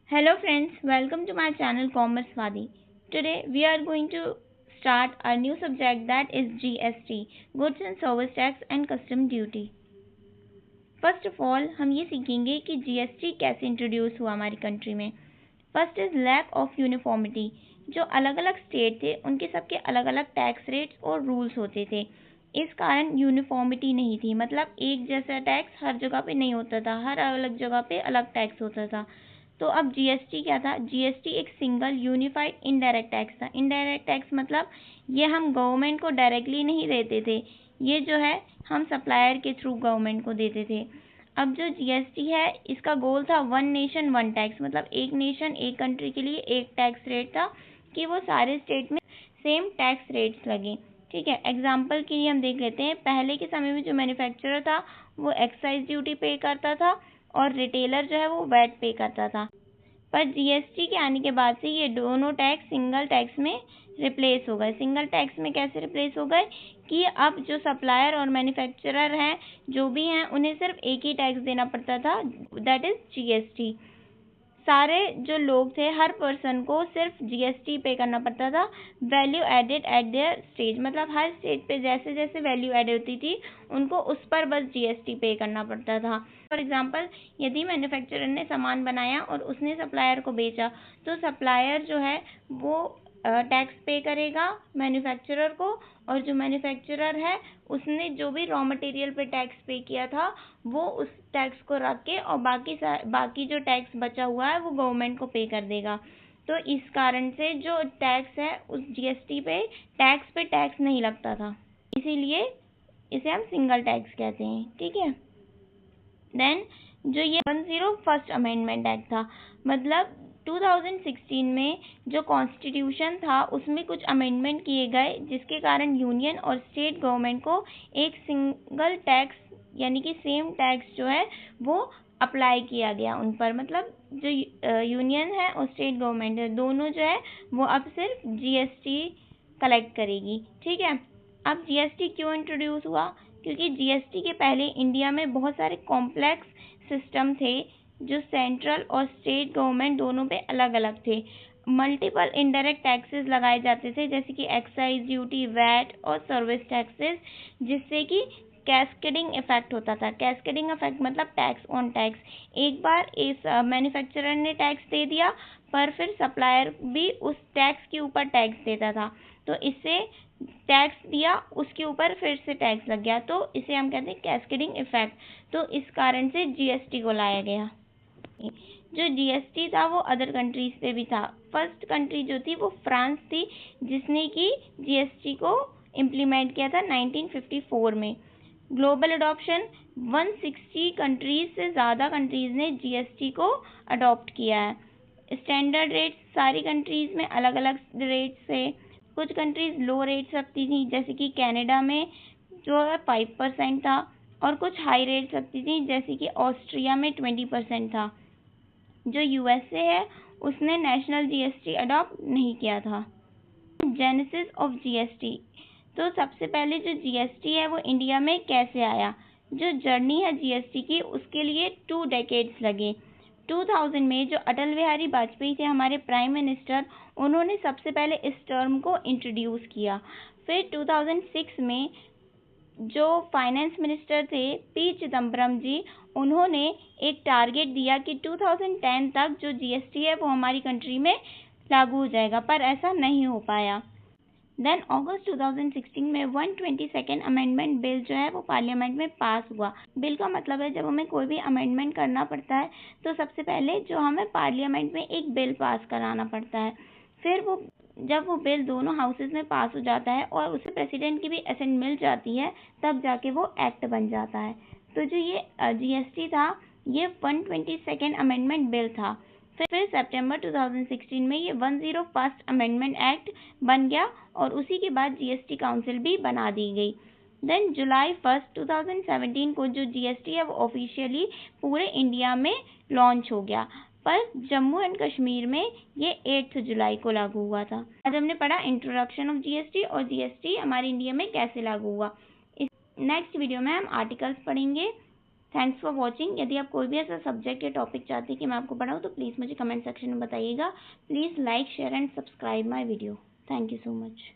Hello friends, welcome to my channel Commerce Vadi. Today we are going to start a new subject that is GST, Goods and Service Tax and Custom Duty. First of all हम ये सीखेंगे कि GST कैसे introduce हुआ हमारी country में. First is lack of uniformity. जो अलग अलग स्टेट थे उनके सबके अलग अलग टैक्स रेट्स और रूल्स होते थे. इस कारण यूनिफॉर्मिटी नहीं थी, मतलब एक जैसा टैक्स हर जगह पे नहीं होता था, हर अलग जगह पे अलग टैक्स होता था. तो अब जीएसटी क्या था? जीएसटी एक सिंगल यूनिफाइड इनडायरेक्ट टैक्स था. इनडायरेक्ट टैक्स मतलब ये हम गवर्नमेंट को डायरेक्टली नहीं देते थे, ये जो है हम सप्लायर के थ्रू गवर्नमेंट को देते थे. अब जो जीएसटी है इसका गोल था वन नेशन वन टैक्स, मतलब एक नेशन एक कंट्री के लिए एक टैक्स रेट था कि वो सारे स्टेट में सेम टैक्स रेट्स लगे. ठीक है, एग्जाम्पल के लिए हम देख लेते हैं. पहले के समय में जो मैन्युफैक्चरर था वो एक्साइज ड्यूटी पे करता था और रिटेलर जो है वो वैट पे करता था. पर जीएसटी के आने के बाद से ये दोनों टैक्स सिंगल टैक्स में रिप्लेस हो गए. सिंगल टैक्स में कैसे रिप्लेस हो गए कि अब जो सप्लायर और मैन्युफैक्चरर हैं जो भी हैं उन्हें सिर्फ एक ही टैक्स देना पड़ता था, दैट इज जीएसटी. सारे जो लोग थे हर पर्सन को सिर्फ जीएसटी पे करना पड़ता था. Value added at their stage, मतलब हर स्टेज पे जैसे जैसे वैल्यू एड होती थी उनको उस पर बस जीएसटी पे करना पड़ता था. फॉर एग्जांपल, यदि मैन्युफैक्चरर ने सामान बनाया और उसने सप्लायर को बेचा तो सप्लायर जो है वो टैक्स पे करेगा मैन्युफैक्चरर को, और जो मैन्युफैक्चरर है उसने जो भी रॉ मटेरियल पे टैक्स पे किया था वो उस टैक्स को रख के और बाकी जो टैक्स बचा हुआ है वो गवर्नमेंट को पे कर देगा. तो इस कारण से जो टैक्स है उस जीएसटी पे टैक्स नहीं लगता था, इसीलिए इसे हम सिंगल टैक्स कहते हैं. ठीक है. देन जो ये 101st अमेंडमेंट एक्ट था, मतलब 2016 में जो कॉन्स्टिट्यूशन था उसमें कुछ अमेंडमेंट किए गए जिसके कारण यूनियन और स्टेट गवर्नमेंट को एक सिंगल टैक्स यानी कि सेम टैक्स जो है वो अप्लाई किया गया उन पर. मतलब जो यूनियन है और स्टेट गवर्नमेंट है दोनों जो है वो अब सिर्फ जीएसटी कलेक्ट करेगी. ठीक है. अब जीएसटी क्यों इंट्रोड्यूस हुआ? क्योंकि जीएसटी के पहले इंडिया में बहुत सारे कॉम्प्लेक्स सिस्टम थे जो सेंट्रल और स्टेट गवर्नमेंट दोनों पे अलग अलग थे. मल्टीपल इनडायरेक्ट टैक्सेस लगाए जाते थे जैसे कि एक्साइज ड्यूटी, वैट और सर्विस टैक्सेस, जिससे कि कैस्केडिंग इफेक्ट होता था. कैस्केडिंग इफेक्ट मतलब टैक्स ऑन टैक्स. एक बार इस मैन्युफैक्चरर ने टैक्स दे दिया पर फिर सप्लायर भी उस टैक्स के ऊपर टैक्स देता था, तो इससे टैक्स दिया उसके ऊपर फिर से टैक्स लग गया, तो इसे हम कहते हैं कैस्केडिंग इफेक्ट. तो इस कारण से जीएसटी को लाया गया. जो जीएसटी था वो अदर कंट्रीज पे भी था. फर्स्ट कंट्री जो थी वो फ्रांस थी जिसने कि जीएसटी को इम्प्लीमेंट किया था 1954 में. ग्लोबल अडॉप्शन 160 कंट्रीज से ज़्यादा कंट्रीज ने जीएसटी को अडॉप्ट किया है. स्टैंडर्ड रेट सारी कंट्रीज में अलग अलग रेट से. कुछ कंट्रीज लो रेट्स रखती थी जैसे कि कनाडा में जो है 5% था, और कुछ हाई रेट्स रखती थी जैसे कि ऑस्ट्रिया में 20% था. जो यूएसए है उसने नेशनल जीएसटी अडॉप्ट नहीं किया था. Genesis of GST. तो सबसे पहले जो जीएसटी है वो इंडिया में कैसे आया? जो जर्नी है जीएसटी की उसके लिए 2 डेकेड्स लगे. 2000 में जो अटल बिहारी वाजपेयी थे हमारे प्राइम मिनिस्टर, उन्होंने सबसे पहले इस टर्म को इंट्रोड्यूस किया. फिर 2006 में जो फाइनेंस मिनिस्टर थे पी चिदम्बरम जी, उन्होंने एक टारगेट दिया कि 2010 तक जो जीएसटी है वो हमारी कंट्री में लागू हो जाएगा, पर ऐसा नहीं हो पाया. देन अगस्त 2016 में 122nd अमेंडमेंट बिल जो है वो पार्लियामेंट में पास हुआ. बिल का मतलब है जब हमें कोई भी अमेंडमेंट करना पड़ता है तो सबसे पहले जो हमें पार्लियामेंट में एक बिल पास कराना पड़ता है. फिर जब वो बिल दोनों हाउसेज में पास हो जाता है और उसे प्रेसिडेंट की भी असेंट मिल जाती है तब जाके वो एक्ट बन जाता है. तो जो ये जीएसटी था ये 122nd अमेंडमेंट बिल था. फिर सितंबर 2016 में ये 101st अमेंडमेंट एक्ट बन गया और उसी के बाद जीएसटी काउंसिल भी बना दी गई. देन जुलाई 1 2017 को जो जीएसटी है वो ऑफिशियली पूरे इंडिया में लॉन्च हो गया, पर जम्मू एंड कश्मीर में ये 8 जुलाई को लागू हुआ था. आज हमने पढ़ा इंट्रोडक्शन ऑफ जीएसटी और जीएसटी हमारे इंडिया में कैसे लागू हुआ. इस नेक्स्ट वीडियो में हम आर्टिकल्स पढ़ेंगे. Thanks for watching. यदि आप कोई भी ऐसा सब्जेक्ट या टॉपिक चाहते हैं कि मैं आपको पढ़ाऊँ तो प्लीज़ मुझे कमेंट सेक्शन में बताइएगा। Please like share and subscribe my video. Thank you so much.